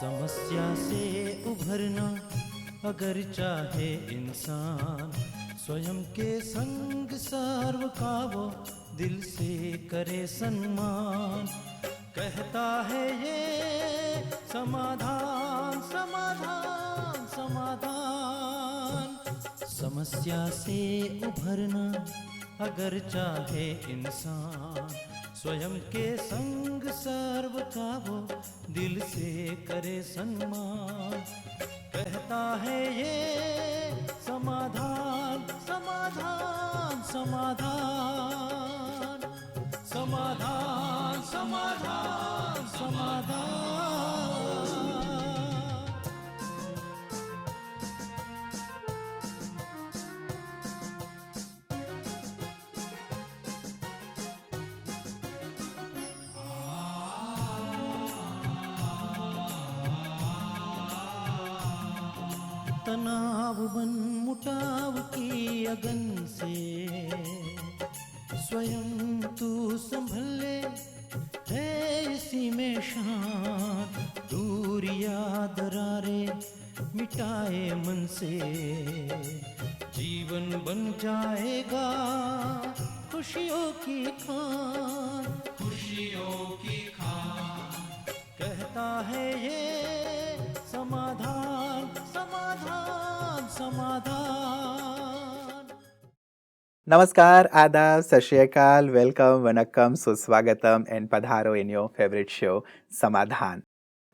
समस्या से उभरना अगर चाहे इंसान, स्वयं के संग सर्व का वो दिल से करे सम्मान। कहता है ये समाधान समाधान समाधान। समस्या से उभरना अगर चाहे इंसान, स्वयं के संग सर्व का वो दिल से करे सम्मान। कहता है ये समाधान समाधान समाधान समाधान समाधान समाधान। तनाव बन मुटाव की अगन से स्वयं तू संभल ले, है इसी में शान। दूरिया दरारे मिटाए मन से, जीवन बन जाएगा खुशियों की खान खुशियों की खान। कहता है ये समाधान समाधान समाधान। नमस्कार, आदाब, सत श्री अकाल, वेलकम, वनक्कम, सुस्वागतम एंड पधारो इन योर फेवरेट शो समाधान।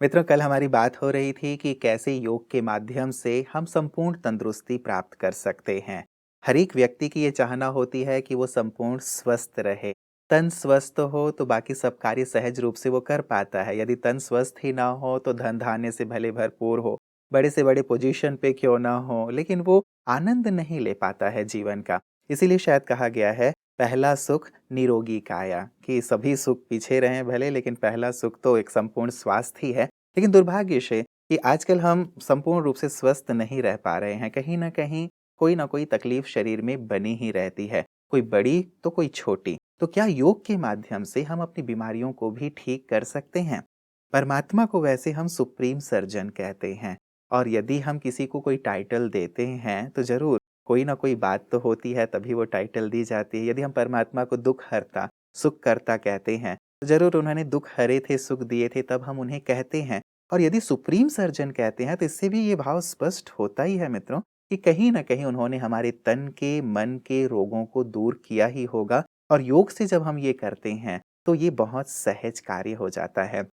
मित्रों, कल हमारी बात हो रही थी कि कैसे योग के माध्यम से हम संपूर्ण तंदुरुस्ती प्राप्त कर सकते हैं। हर एक व्यक्ति की ये चाहना होती है कि वो संपूर्ण स्वस्थ रहे। तन स्वस्थ हो तो बाकी सब कार्य सहज रूप से वो कर पाता है। यदि तन स्वस्थ ही ना हो तो धन धान्य से भले भरपूर हो, बड़े से बड़े पोजीशन पे क्यों ना हो, लेकिन वो आनंद नहीं ले पाता है जीवन का। इसीलिए शायद कहा गया है, पहला सुख निरोगी काया, कि सभी सुख पीछे रहें भले, लेकिन पहला सुख तो एक संपूर्ण स्वास्थ्य ही है। लेकिन दुर्भाग्य से कि आजकल हम संपूर्ण रूप से स्वस्थ नहीं रह पा रहे हैं। कहीं ना कहीं कोई ना कोई तकलीफ शरीर में बनी ही रहती है, कोई बड़ी तो कोई छोटी। तो क्या योग के माध्यम से हम अपनी बीमारियों को भी ठीक कर सकते हैं? परमात्मा को वैसे हम सुप्रीम सर्जन कहते हैं, और यदि हम किसी को कोई टाइटल देते हैं तो जरूर कोई ना कोई बात तो होती है, तभी वो टाइटल दी जाती है। यदि हम परमात्मा को दुख हरता सुख करता कहते हैं तो जरूर उन्होंने दुख हरे थे, सुख दिए थे, तब हम उन्हें कहते हैं। और यदि सुप्रीम सर्जन कहते हैं तो इससे भी ये भाव स्पष्ट होता ही है मित्रों, कि कहीं ना कहीं उन्होंने हमारे तन के मन के रोगों को दूर किया ही होगा। और योग से जब हम ये करते हैं तो ये बहुत सहज कार्य हो जाता है।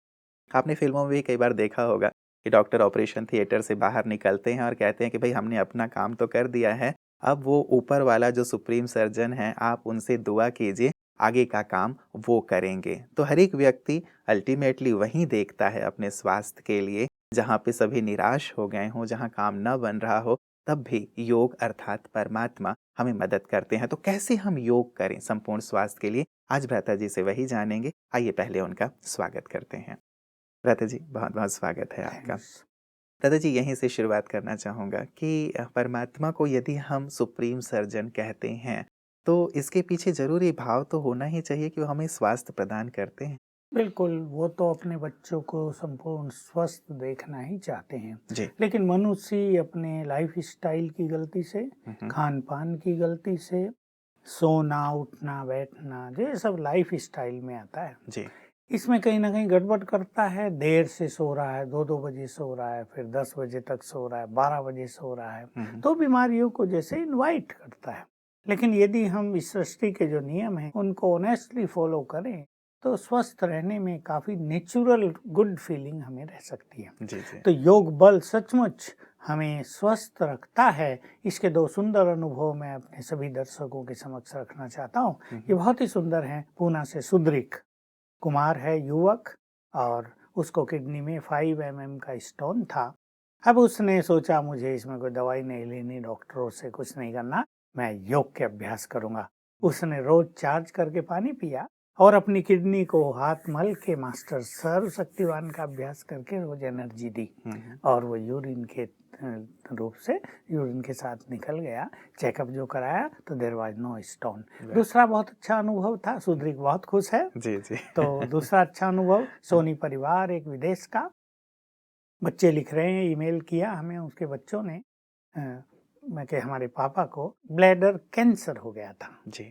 आपने फिल्मों में भी कई बार देखा होगा कि डॉक्टर ऑपरेशन थिएटर से बाहर निकलते हैं और कहते हैं कि भाई हमने अपना काम तो कर दिया है, अब वो ऊपर वाला जो सुप्रीम सर्जन है आप उनसे दुआ कीजिए, आगे का काम वो करेंगे। तो हर एक व्यक्ति अल्टीमेटली वहीं देखता है अपने स्वास्थ्य के लिए, जहाँ पे सभी निराश हो गए हों, जहाँ काम न बन रहा हो, तब भी योग अर्थात परमात्मा हमें मदद करते हैं। तो कैसे हम योग करें संपूर्ण स्वास्थ्य के लिए, आज भ्राता जी से वही जानेंगे। आइए पहले उनका स्वागत करते हैं। भ्राता जी, बहुत बहुत स्वागत है आपका। भ्राता जी, यहीं से शुरुआत करना चाहूँगा कि परमात्मा को यदि हम सुप्रीम सर्जन कहते हैं तो इसके पीछे जरूरी भाव तो होना ही चाहिए कि वो हमें स्वास्थ्य प्रदान करते हैं। बिल्कुल, वो तो अपने बच्चों को संपूर्ण स्वस्थ देखना ही चाहते हैं। जी। लेकिन मनुष्य अपने लाइफ स्टाइल की गलती से, खान पान की गलती से, सोना उठना बैठना, ये सब लाइफ स्टाइल में आता है। जी। इसमें कहीं ना कहीं गड़बड़ करता है। देर से सो रहा है, 2-2 बजे सो रहा है, फिर 10 बजे तक सो रहा है, 12 बजे सो रहा है, तो बीमारियों को जैसे इनवाइट करता है। लेकिन यदि हम इस सृष्टि के जो नियम हैं उनको ऑनेस्टली फॉलो करें तो स्वस्थ रहने में काफ़ी नेचुरल गुड फीलिंग हमें रह सकती है। जी जी। तो योग बल सचमुच हमें स्वस्थ रखता है। इसके 2 सुंदर अनुभव मैं अपने सभी दर्शकों के समक्ष रखना चाहता हूँ। ये बहुत ही सुंदर हैं। पूना से सुद्रिक कुमार है, युवक, और उसको किडनी में 5 mm का स्टोन था। अब उसने सोचा मुझे इसमें कोई दवाई नहीं लेनी, डॉक्टरों से कुछ नहीं करना, मैं योग के अभ्यास करूंगा। उसने रोज चार्ज करके पानी पिया और अपनी किडनी को हाथ मल के मास्टर सर्वशक्तिवान का अभ्यास करके रोज एनर्जी दी, और वो यूरिन के रूप से यूरिन के साथ निकल गया। चेकअप जो कराया तो देयर वाज नो स्टोन। दूसरा बहुत अच्छा अनुभव था। सुद्रिक बहुत खुश है। जी जी। तो दूसरा अच्छा अनुभव, सोनी परिवार एक विदेश का, बच्चे लिख रहे हैं, ईमेल किया हमें उसके बच्चों ने मैं कि हमारे पापा को ब्लैडर कैंसर हो गया था। जी।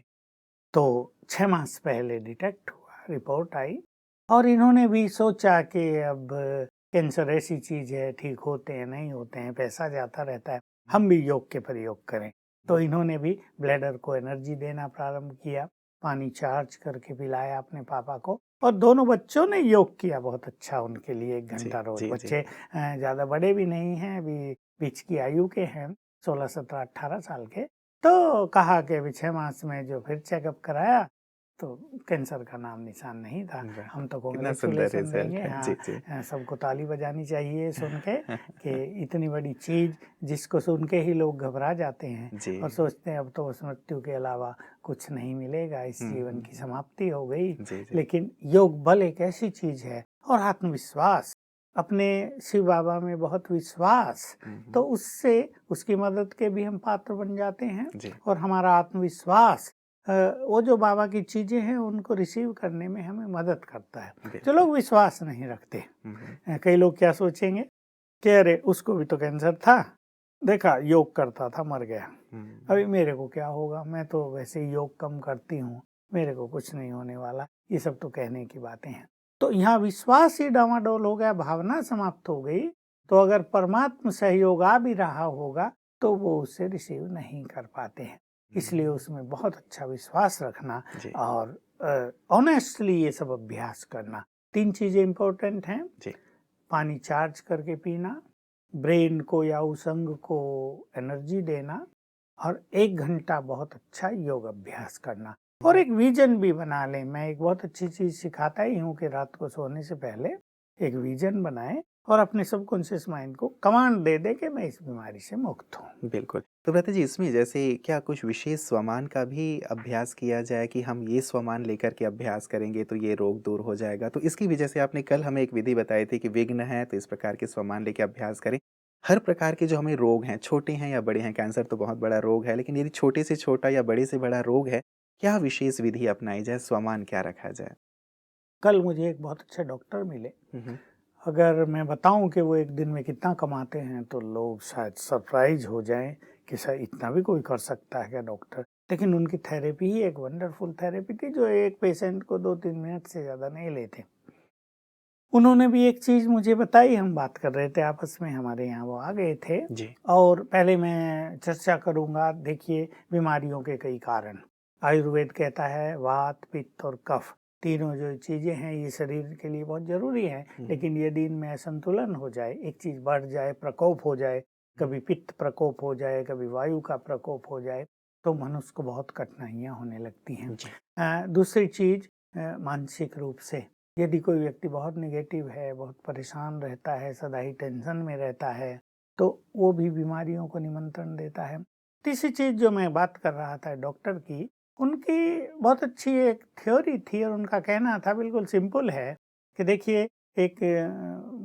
तो 6 मास पहले डिटेक्ट हुआ, रिपोर्ट आई और इन्होंने भी सोचा कि अब कैंसर ऐसी चीज़ है, ठीक होते हैं, नहीं होते हैं, पैसा जाता रहता है, हम भी योग के प्रयोग करें। तो इन्होंने भी ब्लैडर को एनर्जी देना प्रारंभ किया, पानी चार्ज करके पिलाया अपने पापा को और दोनों बच्चों ने योग किया बहुत अच्छा उनके लिए 1 जी, घंटा रोज। जी, जी। बच्चे ज़्यादा बड़े भी नहीं हैं, अभी बीच की आयु के हैं, 16, 17, 18 साल के। तो कहा कि अभी 6 मास में जो फिर चेकअप कराया तो कैंसर का नाम निशान नहीं था। वाह! हम तो कितना सुंदर कांग्रेचुलेशन रिज़ल्ट देंगे, है। हाँ, जी, जी। सबको ताली बजानी चाहिए सुन के कि इतनी बड़ी चीज़ जिसको सुन के ही लोग घबरा जाते हैं जी। और सोचते हैं अब तो उस मृत्यु के अलावा कुछ नहीं मिलेगा, इस जीवन की समाप्ति हो गई। जी, जी। लेकिन योग बल एक ऐसी चीज़ है और आत्मविश्वास, अपने शिव बाबा में बहुत विश्वास, तो उससे उसकी मदद के भी हम पात्र बन जाते हैं जी। और हमारा आत्मविश्वास वो जो बाबा की चीज़ें हैं उनको रिसीव करने में हमें मदद करता है। जो बिल्कुल। लोग विश्वास नहीं रखते, कई लोग क्या सोचेंगे कि अरे उसको भी तो कैंसर था, देखा योग करता था मर गया, अभी मेरे को क्या होगा, मैं तो वैसे ही योग कम करती हूँ, मेरे को कुछ नहीं होने वाला। ये सब तो कहने की बातें हैं। तो यहाँ विश्वास ही डामाडोल हो गया, भावना समाप्त हो गई, तो अगर परमात्म सहयोग आ भी रहा होगा तो वो उसे रिसीव नहीं कर पाते हैं। इसलिए उसमें बहुत अच्छा विश्वास रखना जी। और ऑनेस्टली ये सब अभ्यास करना। 3 चीज़ें इम्पोर्टेंट हैं। जी। पानी चार्ज करके पीना, ब्रेन को या उस अंग को एनर्जी देना और 1 घंटा बहुत अच्छा योग अभ्यास करना और एक विजन भी बना लें। मैं एक बहुत अच्छी चीज़ सिखाता ही हूँ कि रात को सोने से पहले एक विजन बनाएं और अपने सबकॉन्शियस माइंड को कमांड दे दे कि मैं इस बीमारी से मुक्त हूँ। बिल्कुल। तो भ्राता जी, इसमें जैसे क्या कुछ विशेष स्वमान का भी अभ्यास किया जाए कि हम ये स्वमान लेकर के अभ्यास करेंगे तो ये रोग दूर हो जाएगा? तो इसकी भी जैसे आपने कल हमें एक विधि बताई थी कि विघ्न है तो इस प्रकार के स्वमान लेके अभ्यास करें। हर प्रकार के जो हमें रोग हैं, छोटे हैं या बड़े हैं, कैंसर तो बहुत बड़ा रोग है, लेकिन यदि छोटे से छोटा या बड़े से बड़ा रोग है, क्या विशेष विधि अपनाई जाए, स्वमान क्या रखा जाए? कल मुझे एक बहुत अच्छे डॉक्टर मिले। हुँ, हुँ। अगर मैं बताऊं कि वो एक दिन में कितना कमाते हैं तो लोग शायद सरप्राइज हो जाएं कि शायद इतना भी कोई कर सकता है क्या डॉक्टर। लेकिन उनकी थेरेपी ही एक वंडरफुल थेरेपी थी जो एक पेशेंट को 2-3 मिनट से ज़्यादा नहीं लेते। उन्होंने भी एक चीज़ मुझे बताई, हम बात कर रहे थे आपस में, हमारे यहाँ वो आ गए थे जी। और पहले मैं चर्चा करूँगा। देखिए, बीमारियों के कई कारण, आयुर्वेद कहता है वात, पित्त और कफ, तीनों जो चीज़ें हैं ये शरीर के लिए बहुत ज़रूरी हैं। लेकिन यदि इनमें असंतुलन हो जाए, एक चीज़ बढ़ जाए, प्रकोप हो जाए, कभी पित्त प्रकोप हो जाए, कभी वायु का प्रकोप हो जाए, तो मनुष्य को बहुत कठिनाइयाँ होने लगती हैं। दूसरी चीज़ मानसिक रूप से, यदि कोई व्यक्ति बहुत नेगेटिव है, बहुत परेशान रहता है, सदा ही टेंशन में रहता है, तो वो भी बीमारियों को निमंत्रण देता है। तीसरी चीज़ जो मैं बात कर रहा था डॉक्टर की, उनकी बहुत अच्छी एक थ्योरी थी और उनका कहना था, बिल्कुल सिंपल है, कि देखिए एक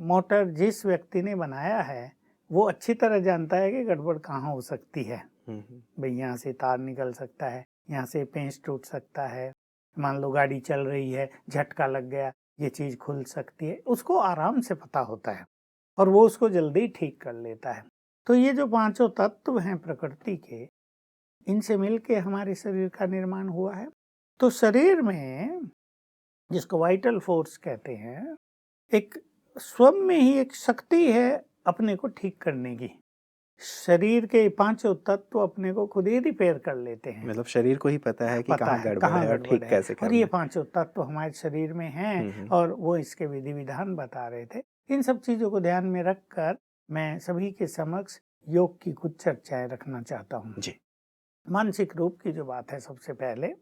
मोटर जिस व्यक्ति ने बनाया है वो अच्छी तरह जानता है कि गड़बड़ कहाँ हो सकती है। भाई यहाँ से तार निकल सकता है, यहाँ से पेंच टूट सकता है, मान लो गाड़ी चल रही है, झटका लग गया, ये चीज़ खुल सकती है, उसको आराम से पता होता है और वो उसको जल्दी ठीक कर लेता है। तो ये जो 5 तत्व हैं प्रकृति के, इनसे मिलके हमारे शरीर का निर्माण हुआ है। तो शरीर में, जिसको वाइटल फोर्स कहते हैं, एक स्वयं में ही एक शक्ति है अपने को ठीक करने की। शरीर के 5 तत्व अपने को खुद ही रिपेयर कर लेते हैं। मतलब शरीर को ही पता है कि पता कहाँ है गड़बड़ कहाँ है और गड़बड़ ठीक है कैसे और करना ये है। 5 तत्व हमारे शरीर में हैं और वो इसके विधि विधान बता रहे थे। इन सब चीज़ों को ध्यान में रखकर मैं सभी के समक्ष योग की कुछ चर्चाएं रखना चाहता हूँ। जी। मानसिक रूप की जो बात है, सबसे पहले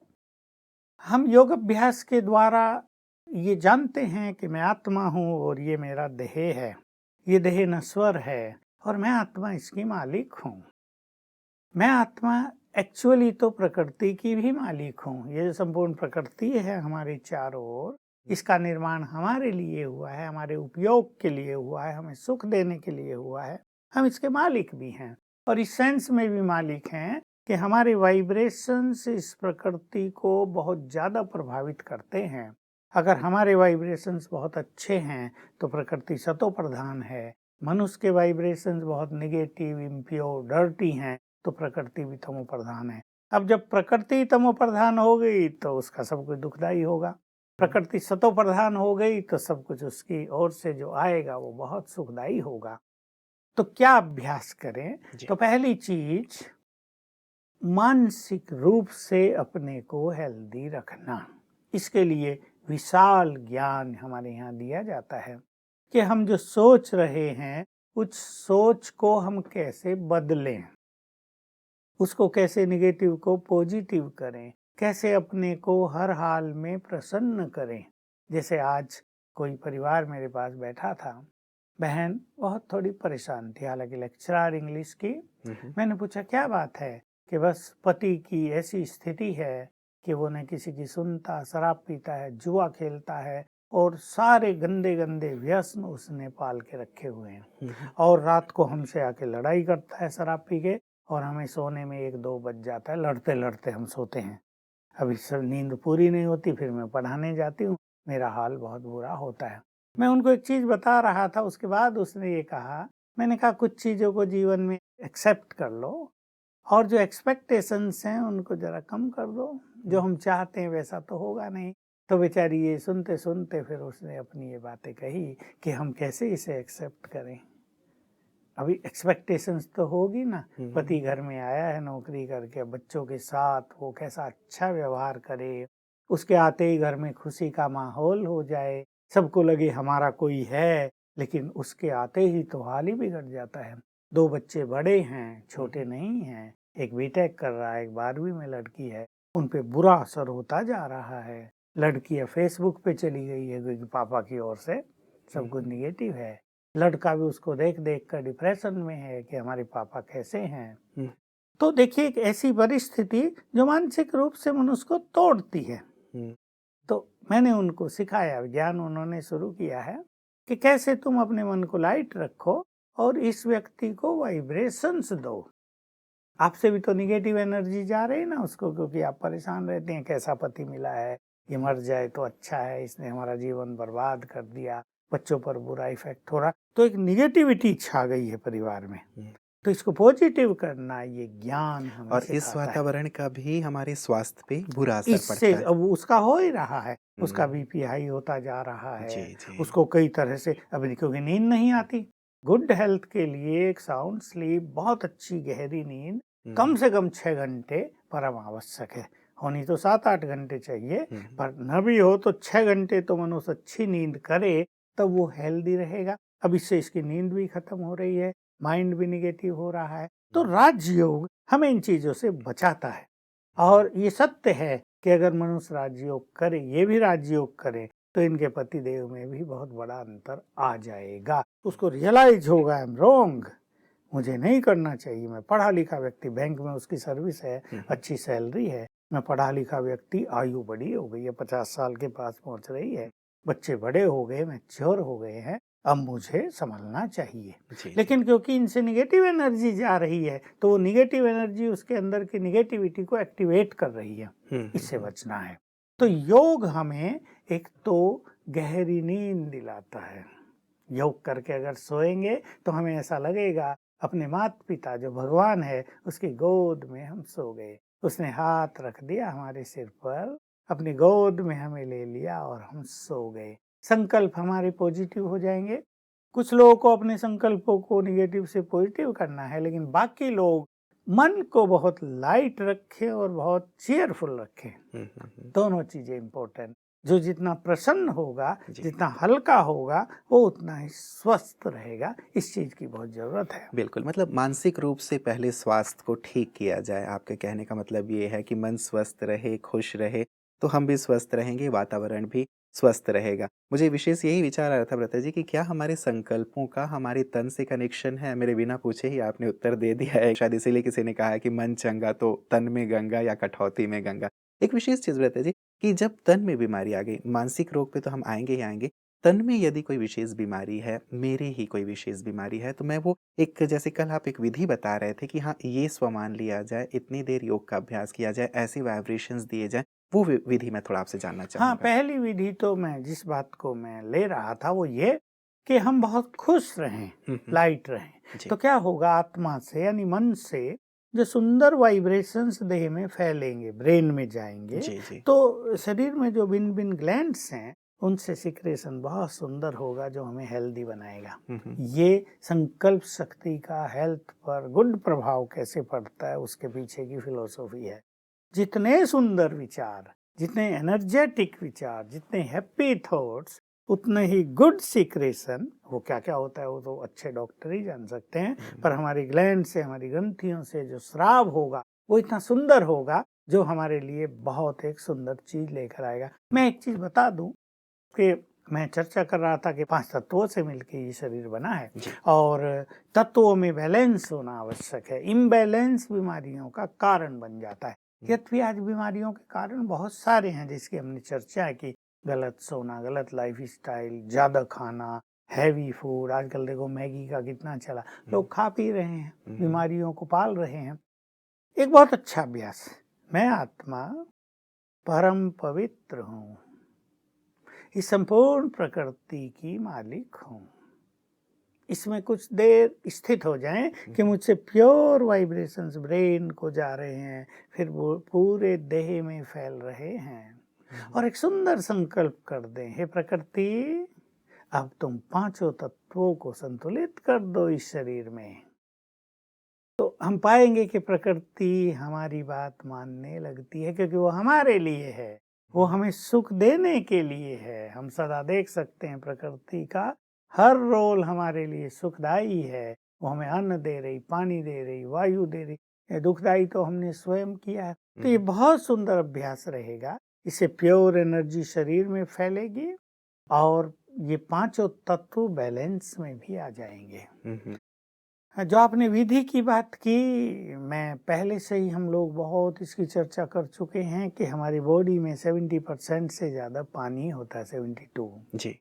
हम योग अभ्यास के द्वारा ये जानते हैं कि मैं आत्मा हूँ और ये मेरा देह है, ये देह नश्वर है और मैं आत्मा इसकी मालिक हूँ। मैं आत्मा एक्चुअली तो प्रकृति की भी मालिक हूँ। ये जो संपूर्ण प्रकृति है हमारे चारों ओर, इसका निर्माण हमारे लिए हुआ है, हमारे उपयोग के लिए हुआ है, हमें सुख देने के लिए हुआ है। हम इसके मालिक भी हैं और इस सेंस में भी मालिक हैं कि हमारे वाइब्रेशंस इस प्रकृति को बहुत ज़्यादा प्रभावित करते हैं। अगर हमारे वाइब्रेशंस बहुत अच्छे हैं तो प्रकृति सतो प्रधान है, मनुष्य के वाइब्रेशंस बहुत नेगेटिव, इम्प्योर, डर्टी हैं, तो प्रकृति भी तमो प्रधान है। अब जब प्रकृति तमो प्रधान हो गई तो उसका सब कुछ दुखदाई होगा, प्रकृति सतो प्रधान हो गई तो सब कुछ उसकी ओर से जो आएगा वो बहुत सुखदाई होगा। तो क्या अभ्यास करें? तो पहली चीज, मानसिक रूप से अपने को हेल्दी रखना। इसके लिए विशाल ज्ञान हमारे यहाँ दिया जाता है कि हम जो सोच रहे हैं उस सोच को हम कैसे बदलें, उसको कैसे नेगेटिव को पॉजिटिव करें, कैसे अपने को हर हाल में प्रसन्न करें। जैसे आज कोई परिवार मेरे पास बैठा था, बहन बहुत थोड़ी परेशान थी, हालांकि लेक्चरर इंग्लिश की। मैंने पूछा क्या बात है? कि बस पति की ऐसी स्थिति है कि वो न किसी की सुनता, शराब पीता है, जुआ खेलता है और सारे गंदे गंदे व्यसन उसने पाल के रखे हुए हैं, और रात को हमसे आके लड़ाई करता है शराब पी के, और हमें सोने में 1-2 बज जाता है, लड़ते लड़ते हम सोते हैं। अभी सब नींद पूरी नहीं होती, फिर मैं पढ़ाने जाती हूँ, मेरा हाल बहुत बुरा होता है। मैं उनको एक चीज बता रहा था, उसके बाद उसने ये कहा, मैंने कहा कुछ चीजों को जीवन में एक्सेप्ट कर लो और जो एक्सपेक्टेशंस हैं उनको जरा कम कर दो, जो हम चाहते हैं वैसा तो होगा नहीं। तो बेचारी ये सुनते सुनते फिर उसने अपनी ये बातें कही कि हम कैसे इसे एक्सेप्ट करें। अभी एक्सपेक्टेशंस तो होगी ना, पति घर में आया है नौकरी करके, बच्चों के साथ वो कैसा अच्छा व्यवहार करे, उसके आते ही घर में खुशी का माहौल हो जाए, सबको लगे हमारा कोई है, लेकिन उसके आते ही तो हाल ही बिगड़ जाता है। 2 बच्चे बड़े हैं, छोटे नहीं हैं, एक बीटेक कर रहा है, एक 12वीं में लड़की है, उन पे बुरा असर होता जा रहा है। लड़की फेसबुक पे चली गई है क्योंकि पापा की ओर से सब कुछ निगेटिव है। लड़का भी उसको देख देख कर डिप्रेशन में है कि हमारे पापा कैसे हैं। तो देखिए एक ऐसी परिस्थिति जो मानसिक रूप से मनुष्य को तोड़ती है। तो मैंने उनको सिखाया, ज्ञान उन्होंने शुरू किया है कि कैसे तुम अपने मन को लाइट रखो और इस व्यक्ति को वाइब्रेशंस दो। आपसे भी तो निगेटिव एनर्जी जा रही है ना उसको, क्योंकि आप परेशान रहते हैं, कैसा पति मिला है, ये मर जाए तो अच्छा है, इसने हमारा जीवन बर्बाद कर दिया, बच्चों पर बुरा इफेक्ट हो रहा, तो एक निगेटिविटी छा गई है परिवार में। तो इसको पॉजिटिव करना, ये ज्ञान हमें और इस सिखाता है। वातावरण का भी हमारे स्वास्थ्य पे बुरा असर इससे पड़ता है। अब उसका हो ही रहा है, उसका बीपी हाई होता जा रहा है, जी। उसको कई तरह से, अभी क्योंकि नींद नहीं आती। गुड हेल्थ के लिए एक साउंड स्लीप, बहुत अच्छी गहरी नींद कम से कम 6 घंटे परम आवश्यक है। होनी तो 7-8 घंटे चाहिए, पर न भी हो तो 6 घंटे तो मनुष्य अच्छी नींद करे तब वो हेल्दी रहेगा। अब इससे इसकी नींद भी खत्म हो रही है, माइंड भी निगेटिव हो रहा है। तो राजयोग हमें इन चीजों से बचाता है। और ये सत्य है कि अगर मनुष्य राजयोग करे, ये भी राजयोग करे, तो इनके पति देव में भी बहुत बड़ा अंतर आ जाएगा। उसको रियलाइज होगा, आई एम रॉन्ग, मुझे नहीं करना चाहिए। मैं पढ़ा लिखा व्यक्ति, बैंक में उसकी सर्विस है, अच्छी सैलरी है, मैं पढ़ा लिखा व्यक्ति, आयु बड़ी हो गई है, 50 साल के पास पहुंच रही है, बच्चे बड़े हो गए, मैच्योर हो गए हैं, अब मुझे संभलना चाहिए। लेकिन क्योंकि इनसे निगेटिव एनर्जी जा रही है, तो वो निगेटिव एनर्जी उसके अंदर की निगेटिविटी को एक्टिवेट कर रही है, इससे बचना है। तो योग हमें एक तो गहरी नींद दिलाता है। योग करके अगर सोएंगे तो हमें ऐसा लगेगा अपने माता पिता जो भगवान है उसकी गोद में हम सो गए, उसने हाथ रख दिया हमारे सिर पर, अपनी गोद में हमें ले लिया और हम सो गए। संकल्प हमारे पॉजिटिव हो जाएंगे। कुछ लोगों को अपने संकल्पों को निगेटिव से पॉजिटिव करना है, लेकिन बाकी लोग मन को बहुत लाइट रखें और बहुत चीयरफुल रखें। दोनों चीजें इंपॉर्टेंट। जो जितना प्रसन्न होगा, जितना हल्का होगा, वो उतना ही स्वस्थ रहेगा। इस चीज की बहुत जरूरत है। बिल्कुल, मतलब मानसिक रूप से पहले स्वास्थ्य को ठीक किया जाए। आपके कहने का मतलब ये है कि मन स्वस्थ रहे, खुश रहे, तो हम भी स्वस्थ रहेंगे, वातावरण भी स्वस्थ रहेगा। मुझे विशेष यही विचार आ रहा था भ्राता जी कि क्या हमारे संकल्पों का हमारे तन से कनेक्शन है? मेरे बिना पूछे ही आपने उत्तर दे दिया है। शायद इसीलिए किसी ने कहा है कि मन चंगा तो तन में गंगा, या कठौती में गंगा। एक विशेष चीज़ भ्राता जी कि जब तन में बीमारी आ गई, मानसिक रोग पे तो हम आएंगे ही आएंगे, तन में यदि कोई विशेष बीमारी है, मेरी ही कोई विशेष बीमारी है, तो मैं वो एक, जैसे कल आप एक विधि बता रहे थे कि हाँ, ये स्वमान लिया जाए, इतनी देर योग का अभ्यास किया जाए, ऐसी वाइब्रेशंस दिए जाए, वो विधि मैं थोड़ा आपसे जानना चाहूँगा। हाँ, पहली विधि तो मैं जिस बात को मैं ले रहा था वो ये कि हम बहुत खुश रहें, लाइट रहें, जी। तो क्या होगा, आत्मा से यानी मन से जो सुंदर वाइब्रेशंस देह में फैलेंगे, ब्रेन में जाएंगे, जी, जी। तो शरीर में जो भिन्न भिन्न ग्लैंड्स हैं उनसे सिक्रेशन बहुत सुंदर होगा जो हमें हेल्दी बनाएगा। ये संकल्प शक्ति का हेल्थ पर गुड प्रभाव कैसे पड़ता है उसके पीछे की फिलॉसफी है। जितने सुंदर विचार, जितने एनर्जेटिक विचार, जितने हैप्पी थॉट्स, उतने ही गुड सिक्रेशन। वो क्या क्या होता है वो तो अच्छे डॉक्टर ही जान सकते हैं, पर हमारी ग्लैंड से, हमारी ग्रंथियों से जो स्राव होगा वो इतना सुंदर होगा जो हमारे लिए बहुत एक सुंदर चीज लेकर आएगा। मैं एक चीज बता दूं कि मैं चर्चा कर रहा था कि 5 तत्वों से मिलकर ये शरीर बना है और तत्वों में बैलेंस होना आवश्यक है। इम्बैलेंस बीमारियों का कारण बन जाता है। यद्यपि आज बीमारियों के कारण बहुत सारे हैं जिसकी हमने चर्चा की, गलत सोना, गलत लाइफ स्टाइल, ज्यादा खाना, हैवी फूड। आजकल देखो मैगी का कितना चला, लोग खा पी रहे हैं, बीमारियों को पाल रहे हैं। एक बहुत अच्छा अभ्यास, मैं आत्मा परम पवित्र हूँ, इस संपूर्ण प्रकृति की मालिक हूँ। इसमें कुछ देर स्थित हो जाएं कि मुझसे प्योर वाइब्रेशंस ब्रेन को जा रहे हैं, फिर वो पूरे देह में फैल रहे हैं, और एक सुंदर संकल्प कर दें, हे प्रकृति अब तुम 5 तत्वों को संतुलित कर दो इस शरीर में। तो हम पाएंगे कि प्रकृति हमारी बात मानने लगती है, क्योंकि वो हमारे लिए है, वो हमें सुख देने के लिए है। हम सदा देख सकते हैं प्रकृति का हर रोल हमारे लिए सुखदाई है। वो हमें अन्न दे रही, पानी दे रही, वायु दे रही। दुखदाई तो हमने स्वयं किया है। तो ये बहुत सुंदर अभ्यास रहेगा। इससे प्योर एनर्जी शरीर में फैलेगी और ये 5 तत्व बैलेंस में भी आ जाएंगे। जो आपने विधि की बात की, मैं पहले से ही हम लोग बहुत इसकी चर्चा कर चुके हैं कि हमारी बॉडी में 70% से ज्यादा पानी होता है, 72 जी।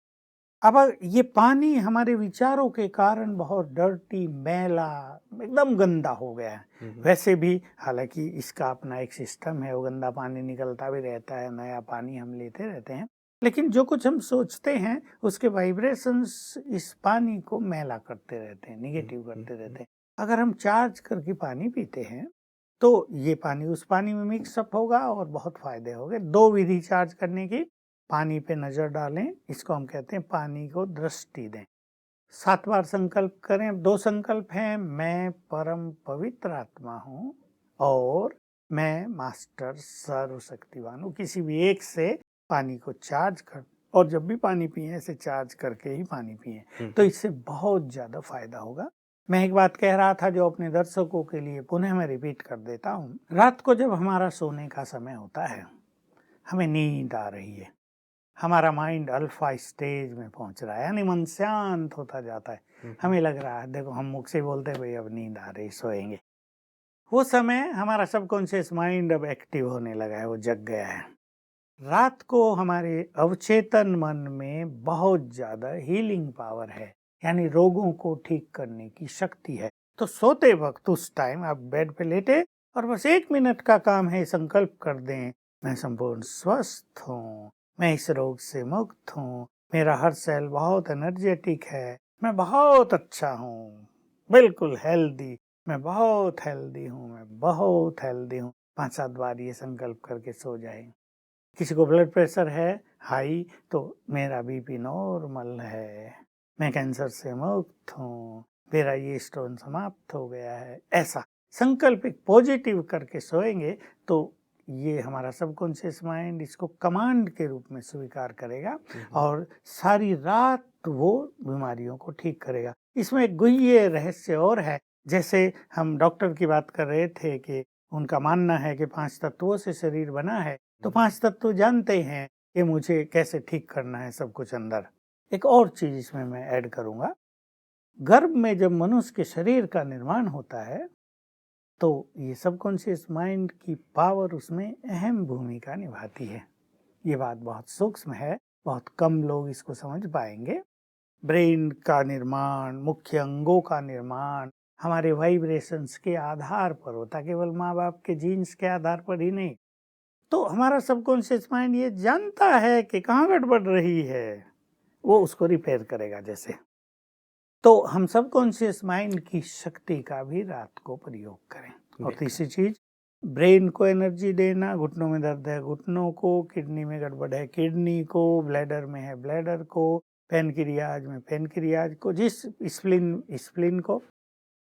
अब ये पानी हमारे विचारों के कारण बहुत डर्टी, मैला, एकदम गंदा हो गया है। वैसे भी हालांकि इसका अपना एक सिस्टम है, वो गंदा पानी निकलता भी रहता है, नया पानी हम लेते रहते हैं, लेकिन जो कुछ हम सोचते हैं उसके वाइब्रेशंस इस पानी को मैला करते रहते हैं, निगेटिव करते रहते हैं। अगर हम चार्ज करके पानी पीते हैं तो ये पानी उस पानी में मिक्सअप होगा और बहुत फायदे होंगे। 2 विधि चार्ज करने की, पानी पे नजर डालें, इसको हम कहते हैं पानी को दृष्टि दें। 7 बार संकल्प करें। 2 संकल्प हैं, मैं परम पवित्र आत्मा हूँ और मैं मास्टर सर्वशक्तिवान हूँ। किसी भी एक से पानी को चार्ज कर, और जब भी पानी पिए ऐसे चार्ज करके ही पानी पिए, तो इससे बहुत ज्यादा फायदा होगा। मैं एक बात कह रहा था जो अपने दर्शकों के लिए पुनः मैं रिपीट कर देता हूँ। रात को जब हमारा सोने का समय होता है, हमें नींद आ रही है, हमारा माइंड अल्फा स्टेज में पहुंच रहा है, यानी मन शांत होता जाता है। हमें लग रहा है, देखो हम मुख से बोलते हैं भाई अब नींद आ रही, सोएंगे। वो समय हमारा सबकॉन्शियस माइंड अब एक्टिव होने लगा है, वो जग गया है। रात को हमारे अवचेतन मन में बहुत ज्यादा हीलिंग पावर है, यानी रोगों को ठीक करने की शक्ति है। तो सोते वक्त उस टाइम आप बेड पे लेटे और बस 1 मिनट का काम है, संकल्प कर दें, मैं संपूर्ण स्वस्थ हूँ, मैं इस रोग से मुक्त हूँ, मेरा हर सेल बहुत एनर्जेटिक है, मैं बहुत अच्छा हूँ, बिल्कुल हेल्दी, मैं बहुत हेल्दी हूँ, मैं बहुत हेल्दी हूँ। 5-7 बार ये संकल्प करके सो जाए। किसी को ब्लड प्रेशर है हाई, तो मेरा बीपी नॉर्मल है, मैं कैंसर से मुक्त हूँ, मेरा ये स्टोन समाप्त हो गया है। ऐसा संकल्प एक पॉजिटिव करके सोएंगे तो ये हमारा सबकॉन्शियस माइंड इसको कमांड के रूप में स्वीकार करेगा और सारी रात वो बीमारियों को ठीक करेगा। इसमें एक गुह्य रहस्य और है, जैसे हम डॉक्टर की बात कर रहे थे कि उनका मानना है कि 5 तत्वों से शरीर बना है, तो 5 तत्व जानते हैं कि मुझे कैसे ठीक करना है सब कुछ अंदर। एक और चीज इसमें मैं ऐड करूंगा, गर्भ में जब मनुष्य के शरीर का निर्माण होता है तो ये सबकॉन्शियस माइंड की पावर उसमें अहम भूमिका निभाती है। ये बात बहुत सूक्ष्म है, बहुत कम लोग इसको समझ पाएंगे। ब्रेन का निर्माण, मुख्य अंगों का निर्माण हमारे वाइब्रेशंस के आधार पर होता, केवल माँ बाप के जीन्स के आधार पर ही नहीं। तो हमारा सबकॉन्शियस माइंड ये जानता है कि कहाँ गड़बड़ रही है, वो उसको रिपेयर करेगा। जैसे तो हम सबकॉन्शियस माइंड की शक्ति का भी रात को प्रयोग करें। और बिल्कुल। तीसरी चीज, ब्रेन को एनर्जी देना। घुटनों में दर्द है घुटनों को, किडनी में गड़बड़ है किडनी को, ब्लैडर में है ब्लैडर को, पेनक्रियाज में पेनक्रियाज को, जिस स्प्लीन को।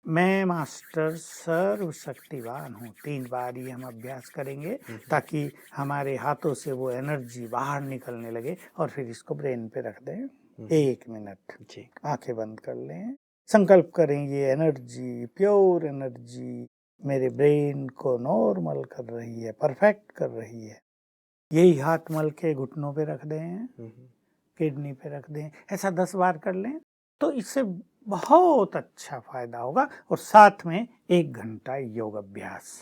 मैं मास्टर सर्वशक्तिवान हूँ, 3 बार ये हम अभ्यास करेंगे ताकि हमारे हाथों से वो एनर्जी बाहर निकलने लगे। और फिर इसको ब्रेन पे रख दें 1 मिनट, जी। आंखें बंद कर लें, संकल्प करें ये एनर्जी, प्योर एनर्जी मेरे ब्रेन को नॉर्मल कर रही है, परफेक्ट कर रही है। यही हाथ मल के घुटनों पे रख दें, किडनी पे रख दें, ऐसा 10 बार कर लें तो इससे बहुत अच्छा फायदा होगा। और साथ में 1 घंटा योग अभ्यास।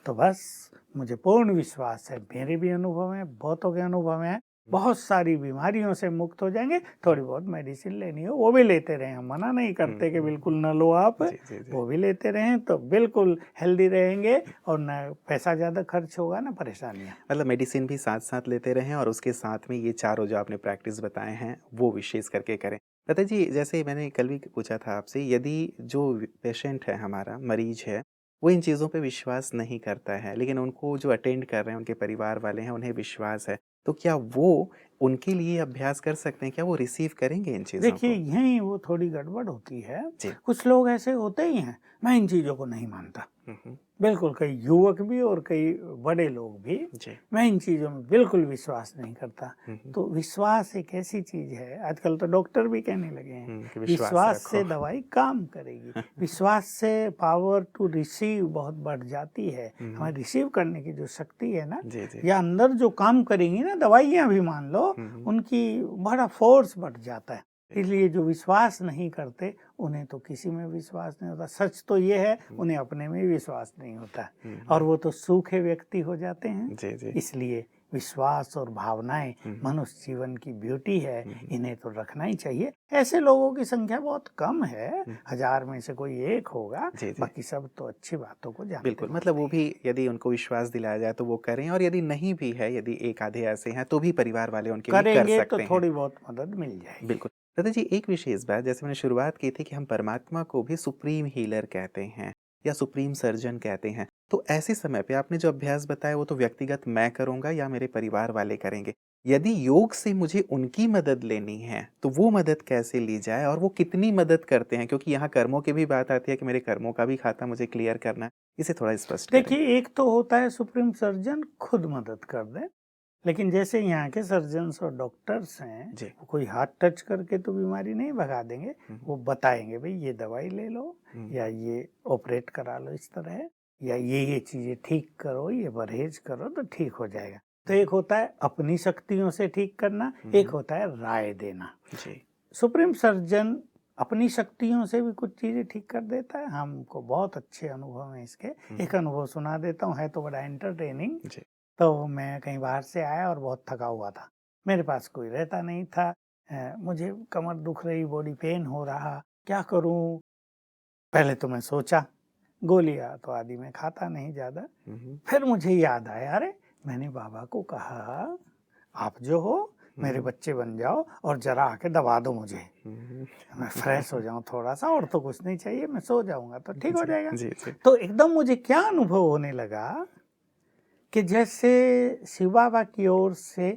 तो बस मुझे पूर्ण विश्वास है, मेरे भी अनुभव है, बहुतों के अनुभव है, बहुत सारी बीमारियों से मुक्त हो जाएंगे। थोड़ी बहुत मेडिसिन लेनी हो वो भी लेते रहें, हम मना नहीं करते कि बिल्कुल न लो आप, वो भी लेते रहें तो बिल्कुल हेल्दी रहेंगे और न पैसा ज़्यादा खर्च होगा ना परेशानियाँ। मतलब मेडिसिन भी साथ साथ लेते रहें और उसके साथ में ये चारों जो आपने प्रैक्टिस बताए हैं वो विशेष करके करें। लता जी, जैसे मैंने कल भी पूछा था आपसे, यदि जो पेशेंट है हमारा, मरीज है, वो इन चीज़ों पे विश्वास नहीं करता है, लेकिन उनको जो अटेंड कर रहे हैं उनके परिवार वाले हैं, उन्हें विश्वास है, तो क्या वो उनके लिए अभ्यास कर सकते हैं? क्या वो रिसीव करेंगे इन चीज़ों देखिए को? यहीं वो थोड़ी गड़बड़ होती है। जी। कुछ लोग ऐसे होते ही हैं, मैं इन चीज़ों को नहीं मानता। हुँ। बिल्कुल, कई युवक भी और कई बड़े लोग भी, जी। मैं इन चीज़ों में बिल्कुल विश्वास नहीं करता। हुँ। तो विश्वास एक ऐसी चीज़ है, आजकल तो डॉक्टर भी कहने लगे हैं, कि विश्वास से रखो। दवाई काम करेगी। विश्वास से पावर टू रिसीव बहुत बढ़ जाती है। हमें रिसीव करने की जो शक्ति है ना, जी, जी। या अंदर जो काम करेंगी ना दवाइयाँ भी, मान लो उनकी बड़ा फोर्स बढ़ जाता है। इसलिए जो विश्वास नहीं करते उन्हें तो किसी में विश्वास नहीं होता। सच तो ये है, उन्हें अपने में विश्वास नहीं होता और वो तो सूखे व्यक्ति हो जाते हैं। जी, जी। इसलिए विश्वास और भावनाएं मनुष्य जीवन की ब्यूटी है, इन्हें तो रखना ही चाहिए। ऐसे लोगों की संख्या बहुत कम है, 1000 में से कोई 1 होगा। जी, जी। बाकी सब तो अच्छी बातों को जानते बिल्कुल, मतलब वो भी यदि उनको विश्वास दिलाया जाए तो वो करें, और यदि नहीं भी है, यदि एक आधे ऐसे हैं तो भी परिवार वाले उनके लिए कर करेंगे तो सकते हैं। थोड़ी बहुत मदद मिल जाएगी। बिल्कुल। दादा जी, एक विशेष बात, जैसे मैंने शुरुआत की थी कि हम परमात्मा को भी सुप्रीम हीलर कहते हैं या सुप्रीम सर्जन कहते हैं, तो ऐसे समय पे आपने जो अभ्यास बताया वो तो व्यक्तिगत मैं करूँगा या मेरे परिवार वाले करेंगे। यदि योग से मुझे उनकी मदद लेनी है, तो वो मदद कैसे ली जाए और वो कितनी मदद करते हैं? क्योंकि यहाँ कर्मों की भी बात आती है कि मेरे कर्मों का भी खाता मुझे क्लियर करना है। इसे थोड़ा स्पष्ट करें। देखिए, एक तो होता है सुप्रीम सर्जन खुद मदद कर दे, लेकिन जैसे यहाँ के सर्जन्स और डॉक्टर्स हैं, जी। वो कोई हाथ टच करके तो बीमारी नहीं भगा देंगे। वो बताएंगे भाई ये दवाई ले लो, या ये ऑपरेट करा लो इस तरह, या ये चीज़ें ठीक करो, ये परहेज करो तो ठीक हो जाएगा। तो एक होता है अपनी शक्तियों से ठीक करना, एक होता है राय देना। जी। सुप्रीम सर्जन अपनी शक्तियों से भी कुछ चीज़ें ठीक कर देता है। हमको बहुत अच्छे अनुभव हैं इसके। एक अनुभव सुना देता हूँ, है तो बड़ा एंटरटेनिंग। जी। तो मैं कहीं बाहर से आया और बहुत थका हुआ था, मेरे पास कोई रहता नहीं था। मुझे कमर दुख रही, बॉडी पेन हो रहा, क्या करूं? पहले तो मैं सोचा, गोलियां तो आदि मैं खाता नहीं ज़्यादा। फिर मुझे याद आया, अरे मैंने बाबा को कहा आप जो हो मेरे बच्चे बन जाओ और जरा आके दबा दो मुझे, मैं फ्रेश हो जाऊं थोड़ा सा, और तो कुछ नहीं चाहिए, मैं सो जाऊंगा तो ठीक हो जाएगा। जी, जी। तो एकदम मुझे क्या अनुभव होने लगा कि जैसे शिव बाबा की ओर से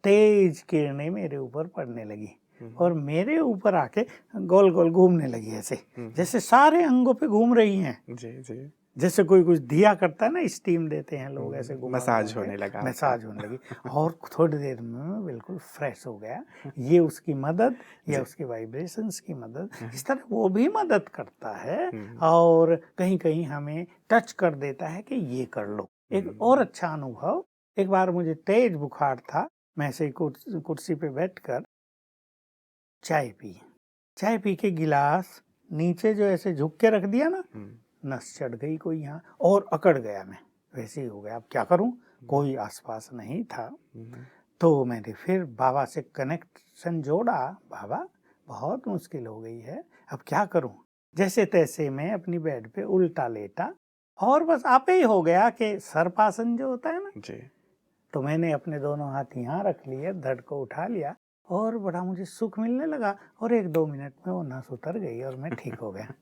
तेज किरणें मेरे ऊपर पड़ने लगी और मेरे ऊपर आके गोल गोल घूमने लगी, ऐसे जैसे सारे अंगों पे घूम रही हैं। जी, जी। जैसे कोई कुछ दिया करता है ना, स्टीम देते हैं लोग, ऐसे घुमा मसाज घुमा के होने लगा। मसाज होने लगी। और थोड़ी देर में मैं बिल्कुल फ्रेश हो गया। ये उसकी मदद या उसकी वाइब्रेशंस की मदद, इस तरह वो भी मदद करता है और कहीं कहीं हमें टच कर देता है कि ये कर लो। एक और अच्छा अनुभव, एक बार मुझे तेज बुखार था, मैं ऐसे ही कुर्सी पे बैठकर चाय पी के गिलास नीचे जो ऐसे झुक के रख दिया ना, नस चढ़ गई कोई यहाँ और अकड़ गया मैं, वैसे ही हो गया। अब क्या करूं, कोई आसपास नहीं था। तो मैंने फिर बाबा से कनेक्शन जोड़ा, बाबा बहुत मुश्किल हो गई है, अब क्या करूं? जैसे तैसे मैं अपनी बेड पे उल्टा लेटा और बस आपे ही हो गया कि सर्पासन जो होता है ना, जी। तो मैंने अपने दोनों हाथ यहाँ रख लिए, धड़ को उठा लिया और बड़ा मुझे सुख मिलने लगा और 1-2 मिनट में वो नस उतर गई और मैं ठीक हो गया।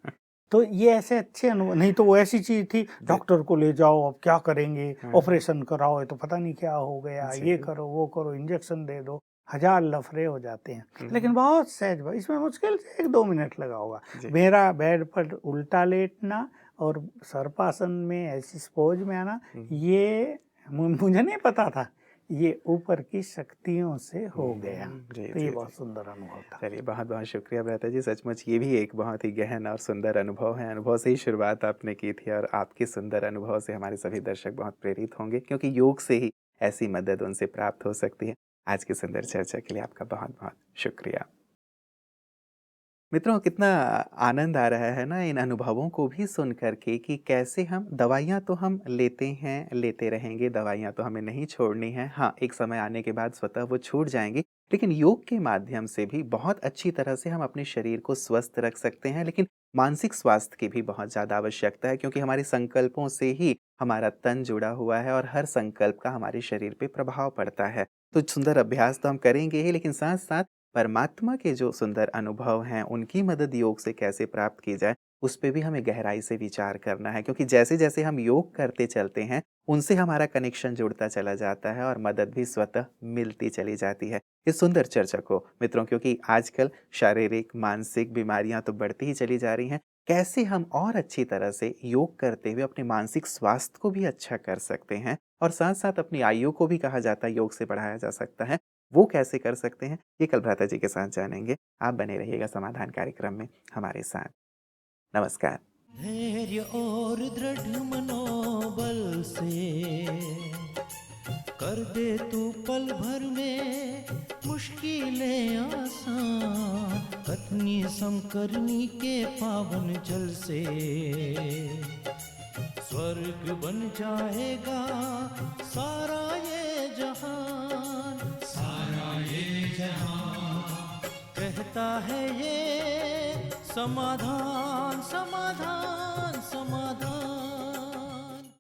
तो ये ऐसे अच्छे अनुभव, नहीं तो वो ऐसी चीज़ थी, डॉक्टर को ले जाओ, अब क्या करेंगे, ऑपरेशन कराओ, ये तो पता नहीं क्या हो गया, ये करो, वो करो, इंजेक्शन दे दो, 1000 लफड़े हो जाते हैं। लेकिन बहुत सहज, इसमें मुश्किल से 1-2 मिनट लगा होगा। मेरा बेड पर उल्टा लेटना और सर्पासन में ऐसी पोज में आना, ये मुझे नहीं पता था, ये ऊपर की शक्तियों से हो गया। तो ये बहुत सुंदर अनुभव था। चलिए, बहुत बहुत शुक्रिया भ्राता जी। सचमुच ये भी एक बहुत ही गहन और सुंदर अनुभव है। अनुभव से ही शुरुआत आपने की थी और आपके सुंदर अनुभव से हमारे सभी दर्शक बहुत प्रेरित होंगे, क्योंकि योग से ही ऐसी मदद उनसे प्राप्त हो सकती है। आज की सुंदर चर्चा के लिए आपका बहुत बहुत शुक्रिया। मित्रों, कितना आनंद आ रहा है ना इन अनुभवों को भी सुन करके कि कैसे हम दवाइयाँ तो हम लेते हैं, लेते रहेंगे, दवाइयाँ तो हमें नहीं छोड़नी है। हाँ, एक समय आने के बाद स्वतः वो छूट जाएंगी, लेकिन योग के माध्यम से भी बहुत अच्छी तरह से हम अपने शरीर को स्वस्थ रख सकते हैं। लेकिन मानसिक स्वास्थ्य की भी बहुत ज़्यादा आवश्यकता है, क्योंकि हमारे संकल्पों से ही हमारा तन जुड़ा हुआ है और हर संकल्प का हमारे शरीर पे प्रभाव पड़ता है। तो सुंदर अभ्यास तो हम करेंगे ही, लेकिन साथ साथ परमात्मा के जो सुंदर अनुभव हैं, उनकी मदद योग से कैसे प्राप्त की जाए, उस पे भी हमें गहराई से विचार करना है। क्योंकि जैसे-जैसे हम योग करते चलते हैं, उनसे हमारा कनेक्शन जुड़ता चला जाता है और मदद भी स्वतः मिलती चली जाती है। इस सुंदर चर्चा को मित्रों, क्योंकि आजकल शारीरिक, मानसिक बीमारियां तो बढ़ती ही चली जा रही हैं, कैसे हम और अच्छी तरह से योग करते हुए अपने मानसिक स्वास्थ्य को भी अच्छा कर सकते हैं और साथ-साथ अपनी आयु को भी, कहा जाता है, योग से बढ़ाया जा सकता है। वो कैसे कर सकते हैं, ये कल भ्राता जी के साथ जानेंगे। आप बने रहिएगा समाधान कार्यक्रम में हमारे साथ। नमस्कार। धैर्य और दृढ़ मनोबल से कर दे तू पल भर में मुश्किलें आसान, कथनी समकरनी के पावन जल से स्वर्ग बन जाएगा सारा ये जहान, सारा ये जहान। कहता है ये समाधान, समाधान।